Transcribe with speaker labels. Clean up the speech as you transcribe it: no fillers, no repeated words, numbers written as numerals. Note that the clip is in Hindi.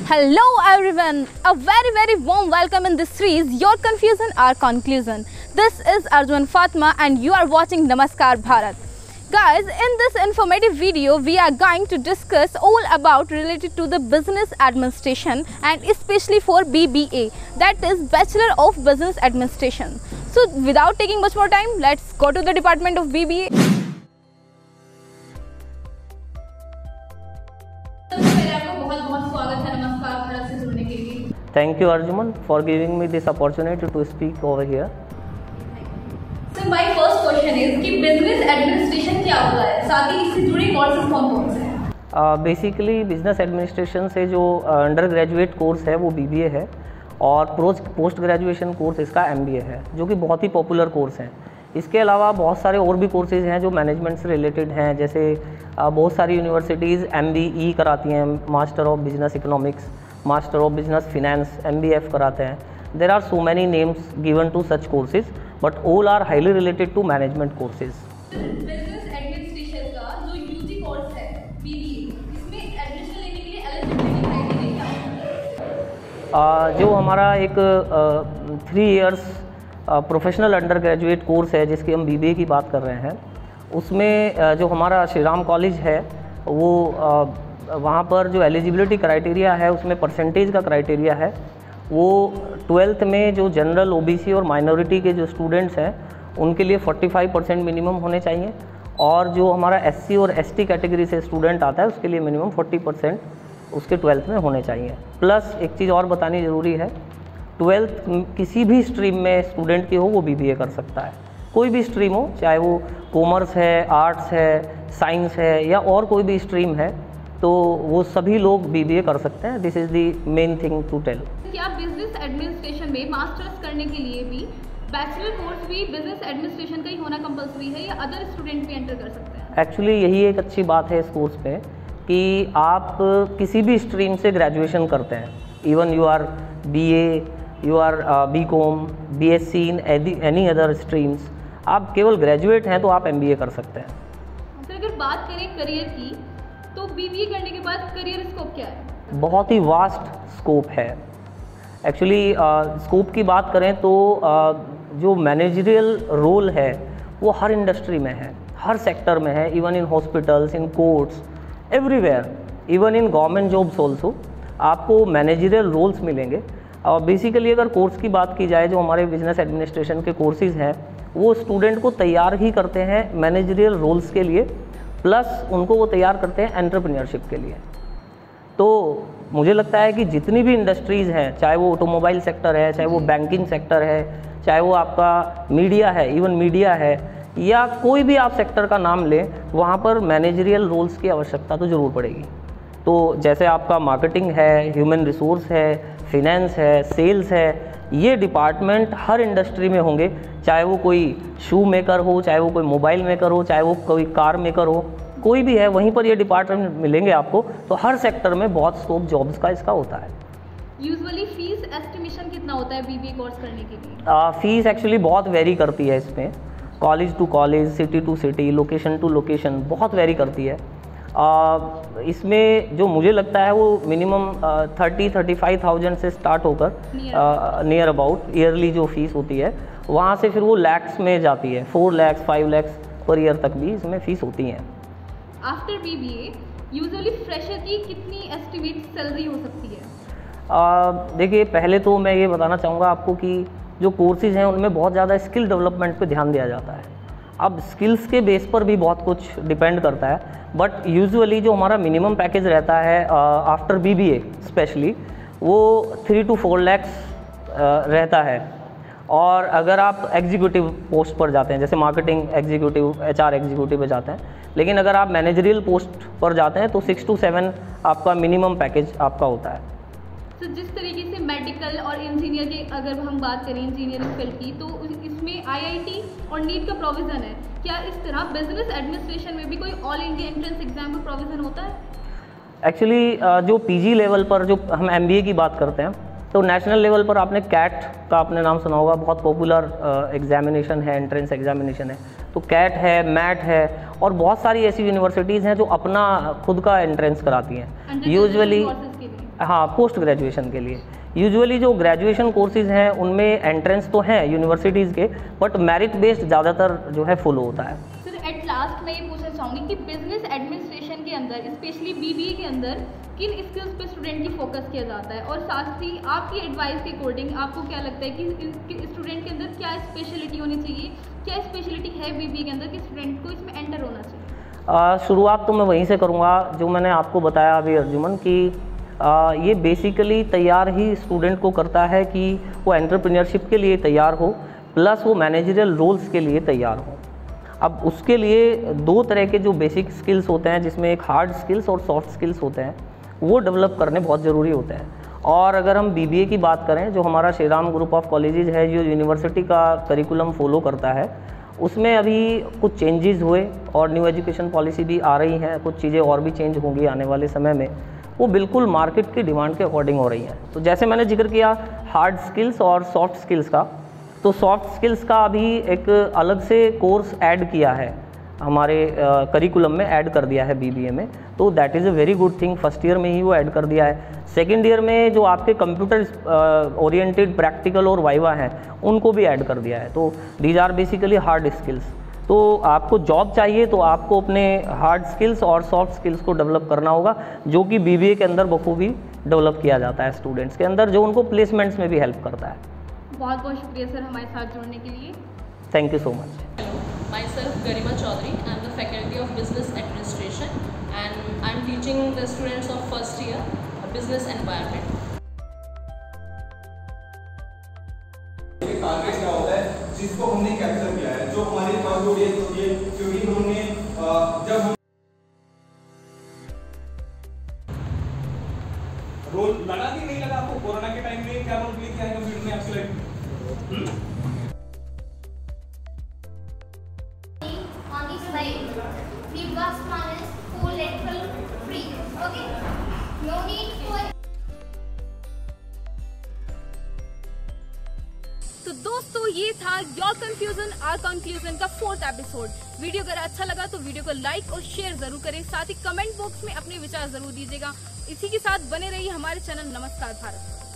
Speaker 1: Hello everyone, a very warm welcome in this series, Your Confusion Our Conclusion. This is Arjun Fatma and you are watching Namaskar Bharat. Guys, in this informative video, we are going to discuss all about related to the business administration and especially for BBA, that is Bachelor of Business Administration. So without taking much more time, let's go to the department of BBA.
Speaker 2: Thank you Arjuman for giving me this opportunity to speak over here.
Speaker 1: So my first question is कि business administration क्या होता है, साथ ही इससे जुड़े कोर्सेज कौन-कौन से हैं?
Speaker 2: बेसिकली बिजनेस एडमिनिस्ट्रेशन से जो अंडर ग्रेजुएट कोर्स है वो BBA है और पोस्ट ग्रेजुएशन कोर्स इसका MBA है, जो कि बहुत ही पॉपुलर कोर्स हैं। इसके अलावा बहुत सारे और भी कोर्सेज हैं जो मैनेजमेंट से रिलेटेड हैं, जैसे बहुत सारी यूनिवर्सिटीज़ MBE कराती हैं, master of business economics, master of business finance, MBF कराते हैं। There are so many names given to such courses but all are highly related to management courses.
Speaker 1: Business administration का जो यूजी कोर्स है BBA, इसमें एडमिशन लेने के लिए एलिजिबिलिटी क्राइटेरिया क्या है?
Speaker 2: जो हमारा एक 3 years professional under graduate course है जिसकी हम BBA की बात कर रहे हैं, उसमें जो हमारा श्री राम कॉलेज है वो वहाँ पर जो एलिजिबिलिटी क्राइटेरिया है उसमें परसेंटेज का क्राइटेरिया है वो 12th में जो जनरल OBC और माइनॉरिटी के जो स्टूडेंट्स हैं उनके लिए 45% मिनिमम होने चाहिए, और जो हमारा SC और ST कैटेगरी से स्टूडेंट आता है उसके लिए मिनिमम 40% उसके 12th में होने चाहिए। प्लस एक चीज़ और बतानी ज़रूरी है, 12th किसी भी स्ट्रीम में स्टूडेंट की हो वो BBA कर सकता है, कोई भी स्ट्रीम हो, चाहे वो कॉमर्स है, आर्ट्स है, साइंस है या और कोई भी स्ट्रीम है, तो वो सभी लोग BBA कर सकते हैं। This is the main thing to tell.
Speaker 1: क्या बिजनेस एडमिनिस्ट्रेशन में मास्टर्स करने के लिए भी बैचलर कोर्स भी बिजनेस एडमिनिस्ट्रेशन का ही होना कंपलसरी है या अदर स्टूडेंट भी एंटर कर सकते हैं?
Speaker 2: एक्चुअली यही एक अच्छी बात है इस कोर्स पे कि आप किसी भी स्ट्रीम से ग्रेजुएशन करते हैं, even you are BA, you are BCom, BSc in any other streams, आप केवल ग्रेजुएट हैं तो आप MBA कर सकते हैं।
Speaker 1: सर अगर बात करें करियर की, तो BBA करने के बाद करियर स्कोप क्या है?
Speaker 2: बहुत ही वास्ट स्कोप है। एक्चुअली स्कोप की बात करें तो जो मैनेजरियल रोल है वो हर इंडस्ट्री में है, हर सेक्टर में है, even in hospitals, in courts, everywhere, even in government jobs also आपको मैनेजरियल रोल्स मिलेंगे। और बेसिकली अगर कोर्स की बात की जाए, जो हमारे बिजनेस एडमिनिस्ट्रेशन के कोर्सेज़ हैं वो स्टूडेंट को तैयार ही करते हैं मैनेजरियल रोल्स के लिए, प्लस उनको वो तैयार करते हैं एंटरप्रेन्योरशिप के लिए। तो मुझे लगता है कि जितनी भी इंडस्ट्रीज़ हैं, चाहे वो ऑटोमोबाइल सेक्टर है, चाहे वो बैंकिंग सेक्टर है, चाहे वो आपका मीडिया है, इवन मीडिया है, या कोई भी आप सेक्टर का नाम लें, वहाँ पर मैनेजरियल रोल्स की आवश्यकता तो ज़रूर पड़ेगी। तो जैसे आपका मार्केटिंग है, ह्यूमन रिसोर्स है, फिनेंस है, सेल्स है, ये डिपार्टमेंट हर इंडस्ट्री में होंगे, चाहे वो कोई शू मेकर हो, चाहे वो कोई मोबाइल मेकर हो, चाहे वो कोई कार मेकर हो, कोई भी है, वहीं पर ये डिपार्टमेंट मिलेंगे आपको। तो हर सेक्टर में बहुत स्कोप जॉब्स का इसका होता है।
Speaker 1: यूजुअली फीस एस्टिमेशन कितना होता है BBA कोर्स करने के लिए?
Speaker 2: फीस एक्चुअली बहुत वेरी करती है इसमें, college to college, city to city, location to location, बहुत वेरी करती है। इसमें जो मुझे लगता है वो मिनिमम 30-35,000 से स्टार्ट होकर नियर अबाउट ईयरली जो फीस होती है, वहाँ से फिर वो लैक्स में जाती है, 4 लाख 5 लाख पर ईयर तक भी इसमें फ़ीस होती हैं।
Speaker 1: आफ्टर BBA यूजुअली फ्रेशर की कितनी एस्टिमेट सैलरी हो सकती है?
Speaker 2: देखिए, पहले तो मैं ये बताना चाहूँगा आपको कि जो कोर्सेज हैं उनमें बहुत ज़्यादा स्किल डेवलपमेंट पे ध्यान दिया जाता है। अब स्किल्स के बेस पर भी बहुत कुछ डिपेंड करता है, बट यूजुअली जो हमारा मिनिमम पैकेज रहता है आफ्टर BBA स्पेशली, वो 3 to 4 lakhs रहता है। और अगर आप एग्जीक्यूटिव पोस्ट पर जाते हैं, जैसे मार्केटिंग एग्जीक्यूटिव, HR एग्जीक्यूटिव पे जाते हैं, लेकिन अगर आप मैनेजरियल पोस्ट पर जाते हैं तो 6 to 7 आपका मिनिमम पैकेज आपका होता है।
Speaker 1: तो जिस तरीके से मेडिकल और इंजीनियर की अगर हम बात करें इंजीनियरिंग फील्ड की, तो इसमें IIT और नीट का प्रोविज़न है, क्या इस तरह बिजनेस एडमिनिस्ट्रेशन में भी कोई ऑल इंडिया एंट्रेंस एग्जाम का प्रोविज़न होता है?
Speaker 2: एक्चुअली जो PG लेवल पर जो हम MBA की बात करते हैं, तो नेशनल लेवल पर आपने CAT का आपने नाम सुना होगा, बहुत पॉपुलर एग्जामिनेशन है, एंट्रेंस एग्जामिनेशन है। तो CAT है, MAT है, और बहुत सारी ऐसी यूनिवर्सिटीज़ हैं जो अपना खुद का एंट्रेंस कराती हैं। यूजुअली हाँ, पोस्ट ग्रेजुएशन के लिए यूजुअली जो ग्रेजुएशन कोर्सेज हैं उनमें एंट्रेंस तो हैं यूनिवर्सिटीज़ के, बट मेरिट बेस्ड ज़्यादातर जो है फॉलो होता है।
Speaker 1: सर एट लास्ट मैं ये पूछना चाहूँगी कि बिजनेस एडमिनिस्ट्रेशन के अंदर स्पेशली BBA के अंदर किन स्किल्स पे स्टूडेंट की फोकस किया जाता है, और साथ ही आपकी एडवाइस के अकॉर्डिंग आपको क्या लगता है कि स्टूडेंट के अंदर क्या स्पेशलिटी होनी चाहिए, क्या स्पेशलिटी है BBA के अंदर कि स्टूडेंट को इसमें एंटर होना चाहिए?
Speaker 2: शुरुआत तो मैं वहीं से करूँगा जो मैंने आपको बताया अभी अर्जुमन कि ये बेसिकली तैयार ही स्टूडेंट को करता है कि वो एंटरप्रेन्योरशिप के लिए तैयार हो, प्लस वो मैनेजरियल रोल्स के लिए तैयार हो। अब उसके लिए दो तरह के जो बेसिक स्किल्स होते हैं, जिसमें एक हार्ड स्किल्स और सॉफ्ट स्किल्स होते हैं, वो डेवलप करने बहुत ज़रूरी होते हैं। और अगर हम BBA की बात करें, जो हमारा Shri Ram group of colleges है जो यूनिवर्सिटी का करिकुलम फॉलो करता है, उसमें अभी कुछ चेंजेस हुए और न्यू एजुकेशन पॉलिसी भी आ रही हैं, कुछ चीज़ें और भी चेंज होंगी आने वाले समय में, वो बिल्कुल मार्केट की डिमांड के अकॉर्डिंग हो रही हैं। तो जैसे मैंने जिक्र किया हार्ड स्किल्स और सॉफ्ट स्किल्स का, तो सॉफ्ट स्किल्स का अभी एक अलग से कोर्स ऐड किया है, हमारे करिकुलम में ऐड कर दिया है BBA में, तो that is a very good thing. First year में ही वो ऐड कर दिया है। सेकेंड ईयर में जो आपके कंप्यूटर ओरिएंटेड प्रैक्टिकल और वाइवा हैं उनको भी ऐड कर दिया है। तो these are basically hard skills. तो आपको जॉब चाहिए तो आपको अपने हार्ड स्किल्स और सॉफ्ट स्किल्स को डेवलप करना होगा, जो कि BBA के अंदर बखूबी डेवलप किया जाता है स्टूडेंट्स के अंदर, जो उनको प्लेसमेंट्स में भी हेल्प करता है।
Speaker 1: बहुत बहुत शुक्रिया सर हमारे साथ जुड़ने के लिए।
Speaker 2: Thank you so much.
Speaker 3: Myself Garima Chaudhary. I am the faculty of Business Administration and I am teaching the students of first year business environment.
Speaker 4: Target क्या होता है जिसको हमने कैप्चर किया है, जो हमारे पास जो ये क्योंकि हमने जब हम रोल लगा कि नहीं लगा आपको कोरोना के टाइम में, क्या रोल प्ले किया है कंप्यूटर ने आपकी life?
Speaker 5: On this slide, the first one is collateral free. Okay, no need for.
Speaker 1: तो दोस्तों ये था योर कंफ्यूजन आर कंक्लूजन का 4th एपिसोड। वीडियो अगर अच्छा लगा तो वीडियो को लाइक और शेयर जरूर करें, साथ ही कमेंट बॉक्स में अपने विचार जरूर दीजिएगा। इसी के साथ बने रहिए हमारे चैनल नमस्कार भारत।